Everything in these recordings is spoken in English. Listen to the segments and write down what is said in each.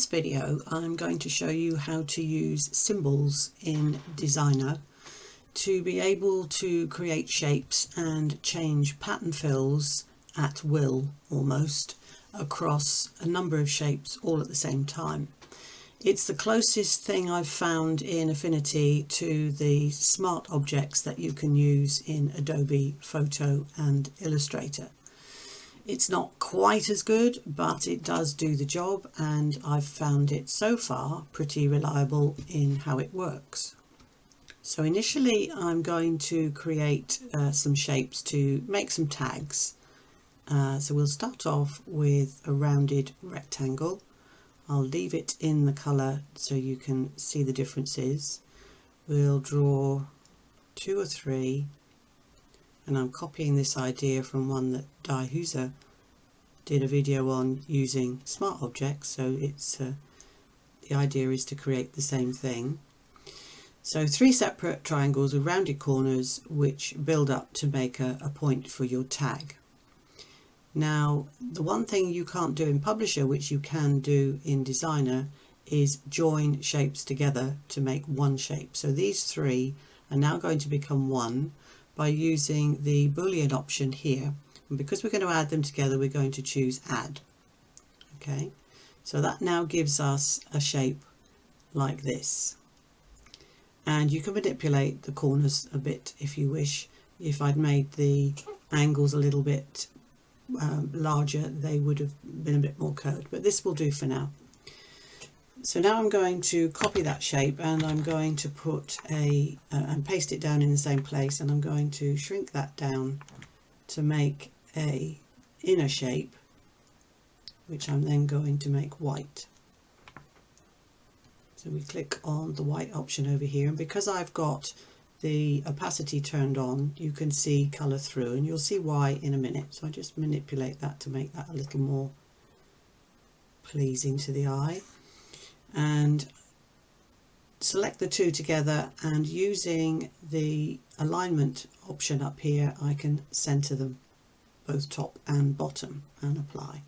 this video I'm going to show you how to use symbols in Designer to be able to create shapes and change pattern fills at will almost across a number of shapes all at the same time. It's the closest thing I've found in Affinity to the smart objects that you can use in Adobe Photo and Illustrator. It's not quite as good, but it does do the job, and I've found it so far pretty reliable in how it works. So initially I'm going to create some shapes to make some tags. So we'll start off with a rounded rectangle. I'll leave it in the colour so you can see the differences. We'll draw 2 or 3, and I'm copying this idea from one that Di Huser did a video on using smart objects, so it's the idea is to create the same thing. So 3 separate triangles with rounded corners which build up to make a point for your tag. Now, the one thing you can't do in Publisher, which you can do in Designer, is join shapes together to make one shape. So these 3 are now going to become one by using the Boolean option here. And because we're going to add them together, we're going to choose Add. Okay, so that now gives us a shape like this. And you can manipulate the corners a bit if you wish. If I'd made the angles a little bit larger, they would have been a bit more curved, but this will do for now. So now I'm going to copy that shape, and I'm going to put and paste it down in the same place, and I'm going to shrink that down to make a inner shape, which I'm then going to make white. So we click on the white option over here, and because I've got the opacity turned on, you can see colour through, and you'll see why in a minute. So I just manipulate that to make that a little more pleasing to the eye, and select the 2 together, and using the alignment option up here I can centre them both top and bottom and apply.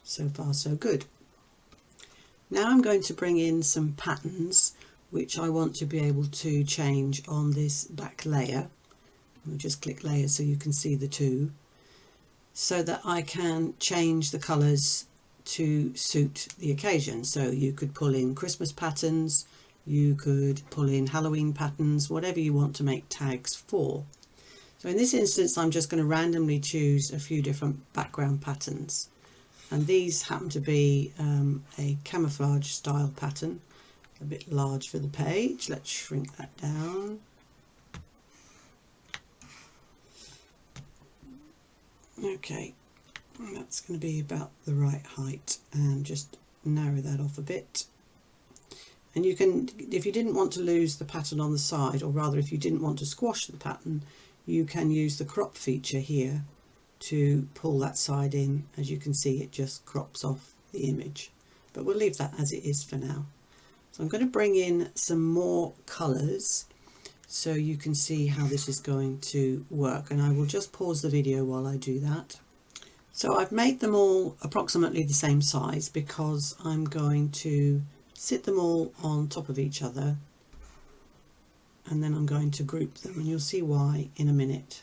So far so good. Now I'm going to bring in some patterns which I want to be able to change on this back layer. I'll just click layer so you can see the 2, so that I can change the colours to suit the occasion. So you could pull in Christmas patterns, you could pull in Halloween patterns, whatever you want to make tags for. So in this instance I'm just going to randomly choose a few different background patterns, and these happen to be a camouflage style pattern. A bit large for the page. Let's shrink that down. Okay, that's going to be about the right height, and just narrow that off a bit. And you can, if you didn't want to lose the pattern on the side, or rather if you didn't want to squash the pattern, you can use the crop feature here to pull that side in. As you can see, it just crops off the image, but we'll leave that as it is for now. So I'm going to bring in some more colours so you can see how this is going to work, and I will just pause the video while I do that. So I've made them all approximately the same size because I'm going to sit them all on top of each other, and then I'm going to group them, and you'll see why in a minute.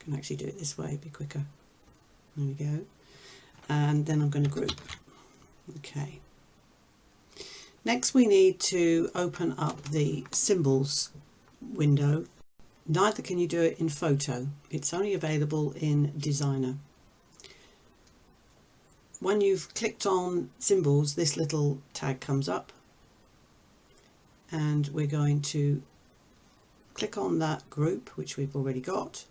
I can actually do it this way, it'd be quicker. There we go. And then I'm going to group. Okay. Next we need to open up the symbols window. Neither can you do it in Photo, it's only available in Designer. When you've clicked on symbols, this little tag comes up, and we're going to click on that group which we've already got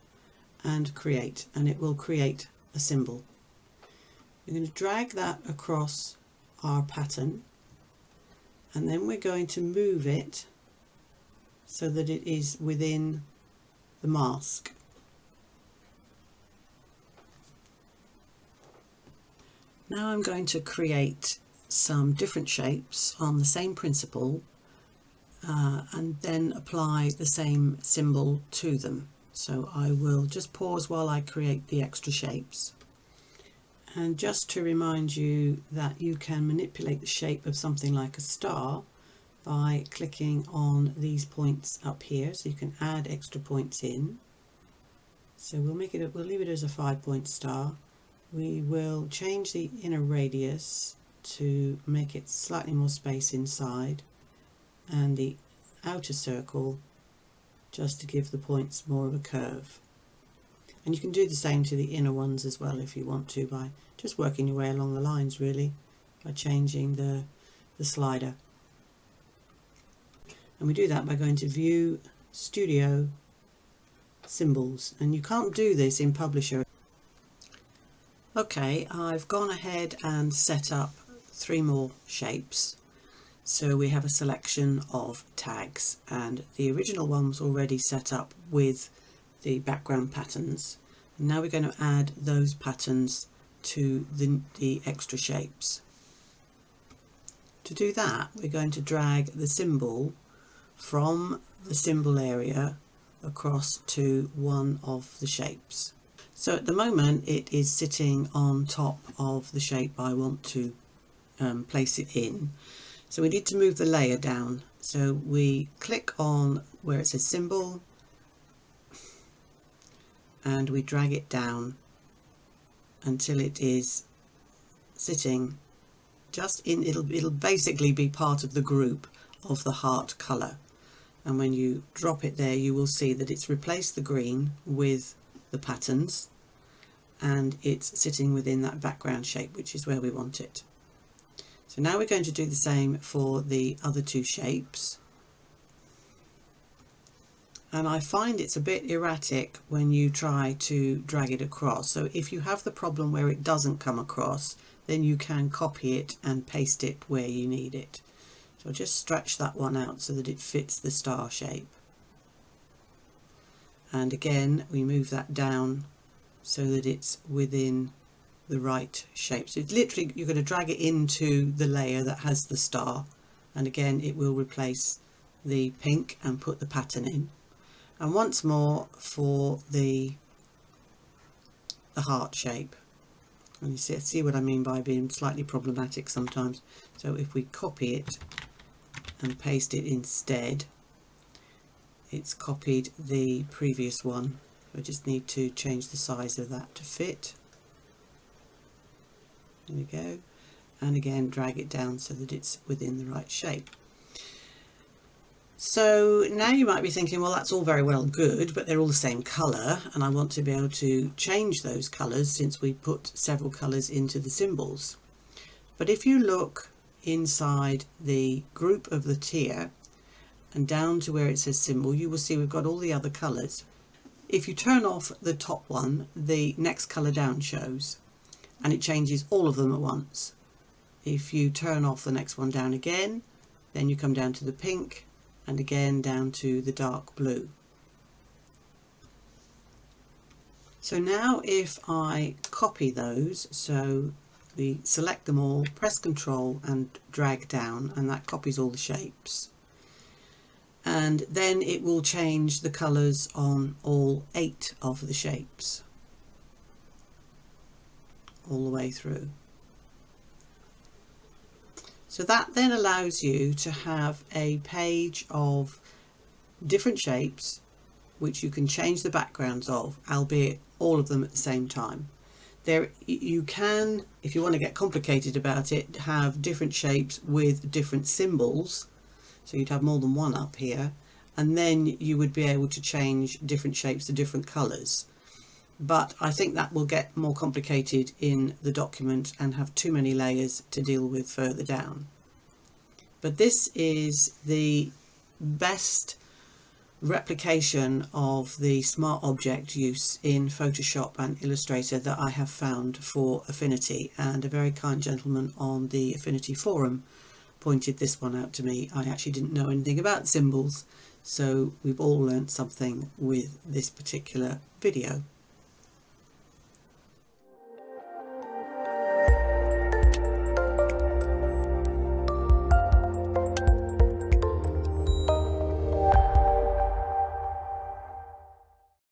and create, and it will create a symbol. We're going to drag that across our pattern, and then we're going to move it so that it is within the mask. Now I'm going to create some different shapes on the same principle and then apply the same symbol to them. So I will just pause while I create the extra shapes, And just to remind you that you can manipulate the shape of something like a star by clicking on these points up here, so you can add extra points in. So we'll leave it as a 5-point star. We will change the inner radius to make it slightly more space inside, and the outer circle just to give the points more of a curve. And you can do the same to the inner ones as well if you want to, by just working your way along the lines, really, by changing the slider. And we do that by going to View, Studio, Symbols, and you can't do this in Publisher. Okay, I've gone ahead and set up 3 more shapes. So we have a selection of tags, and the original one was already set up with the background patterns. And now we're going to add those patterns to the extra shapes. To do that, we're going to drag the symbol from the symbol area across to one of the shapes. So at the moment it is sitting on top of the shape I want to place it in. So we need to move the layer down. So we click on where it says symbol and we drag it down until it is sitting just in, it'll basically be part of the group of the heart colour. And when you drop it there, you will see that it's replaced the green with the patterns, and it's sitting within that background shape, which is where we want it. So now we're going to do the same for the other 2 shapes. And I find it's a bit erratic when you try to drag it across. So if you have the problem where it doesn't come across, then you can copy it and paste it where you need it. So I'll just stretch that one out so that it fits the star shape. And again, we move that down so that it's within the right shape. So it's literally, you're going to drag it into the layer that has the star, and again it will replace the pink and put the pattern in. And once more for the heart shape. And you see what I mean by being slightly problematic sometimes. So if we copy it and paste it instead, it's copied the previous one. I just need to change the size of that to fit. There we go. And again, drag it down so that it's within the right shape. So now you might be thinking, well, that's all very well and good, but they're all the same colour, and I want to be able to change those colours since we put several colours into the symbols. But if you look inside the group of the tier and down to where it says symbol, you will see we've got all the other colours. If you turn off the top one, the next colour down shows, and it changes all of them at once. If you turn off the next one down again, then you come down to the pink, and again down to the dark blue. So now if I copy those, so we select them all, press Ctrl and drag down, and that copies all the shapes. And then it will change the colours on all 8 of the shapes, all the way through. So that then allows you to have a page of different shapes which you can change the backgrounds of, albeit all of them at the same time. There you can, if you want to get complicated about it, have different shapes with different symbols. So you'd have more than one up here, and then you would be able to change different shapes to different colours. But I think that will get more complicated in the document and have too many layers to deal with further down. But this is the best replication of the smart object use in Photoshop and Illustrator that I have found for Affinity, and a very kind gentleman on the Affinity forum pointed this one out to me. I actually didn't know anything about symbols, so we've all learnt something with this particular video.